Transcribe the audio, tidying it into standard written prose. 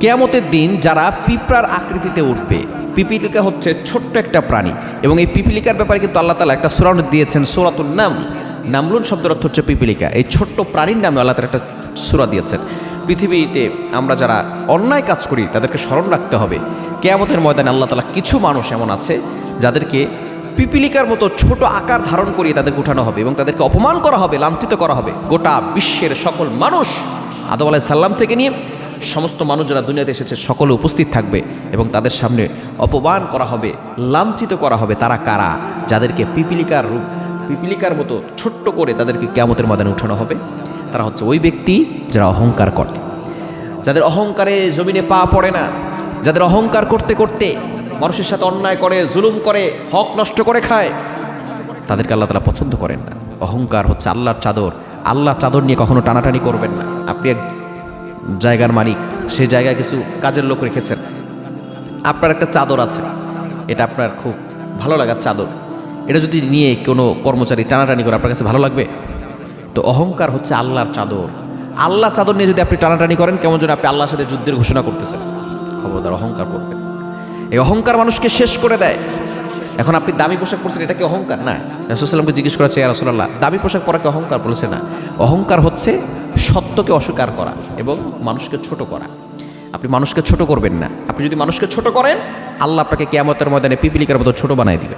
কিয়ামতের দিন যারা পিঁপড়ার আকৃতিতে উঠবে। পিপিলিকা হচ্ছে ছোট্ট একটা প্রাণী এবং এই পিপিলিকার ব্যাপারে কিন্তু আল্লাহ তাআলা একটা সূরা দিয়েছেন, সূরাতুন নামল। নামলুন শব্দের অর্থ হচ্ছে পিপিলিকা। এই ছোট্ট প্রাণীর নামে আল্লাহ তাআলা একটা সূরা দিয়েছেন। পৃথিবীতে আমরা যারা অন্যায় কাজ করি তাদেরকে স্মরণ রাখতে হবে। কিয়ামতের ময়দানে আল্লাহ তাআলা কিছু মানুষ এমন আছে যাদেরকে পিপিলিকার মতো ছোট আকার ধারণ করিয়ে তাদেরকে উঠানো হবে এবং তাদেরকে অপমান করা হবে, লাঞ্ছিত করা হবে। গোটা বিশ্বের সকল মানুষ আদম আলাইহিস সালাম থেকে নিয়ে সমস্ত মানুষ যারা দুনিয়াতে এসেছে সকলে উপস্থিত থাকবে এবং তাদের সামনে অপমান করা হবে, লাঞ্ছিত করা হবে। তারা কারা? যাদেরকে পিপিলিকার মতো ছোট্ট করে তাদেরকে কিয়ামতের ময়দানে উঠানো হবে। তারা হচ্ছে ওই ব্যক্তি যারা অহংকার করে, যাদের অহংকারে জমিনে পা পড়ে না, যাদের অহংকার করতে করতে মানুষের সাথে অন্যায় করে, জুলুম করে, হক নষ্ট করে খায়, তাদেরকে আল্লাহ তাআলা পছন্দ করেন না। অহংকার হচ্ছে আল্লাহর চাদর। আল্লাহর চাদর নিয়ে কখনো টানাটানি করবেন না। আপনি এক জায়গার মালিক, সেই জায়গায় কিছু কাজের লোক রেখেছেন, আপনার একটা চাদর আছে, এটা আপনার খুব ভালো লাগার চাদর। এটা যদি নিয়ে কোনো কর্মচারী টানাটানি করে আপনার কাছে ভালো লাগবে? তো অহংকার হচ্ছে আল্লাহর চাদর। আল্লাহ চাদর নিয়ে যদি আপনি টানাটানি করেন, কেমন যেন আপনি আল্লাহর সাথে যুদ্ধের ঘোষণা করতেছেন। খবরদার অহংকার করবেন। এই অহংকার মানুষকে শেষ করে দেয়। এখন আপনি দামি পোশাক পরছেন, এটা কি অহংকার? না। রাসূল সাল্লাল্লাহু জিজ্ঞেস করেছে, ইয়া রাসূলুল্লাহ, দামি পোশাক পরাকে অহংকার? বলেছে না। অহংকার হচ্ছে সত্যকে অস্বীকার করা এবং মানুষকে ছোট করা। আপনি মানুষকে ছোট করবেন না। আপনি যদি মানুষকে ছোট করেন, আল্লাহ আপনাকে কিয়ামতের ময়দানে পিপিলিকার মতো ছোট বানায় দিবে।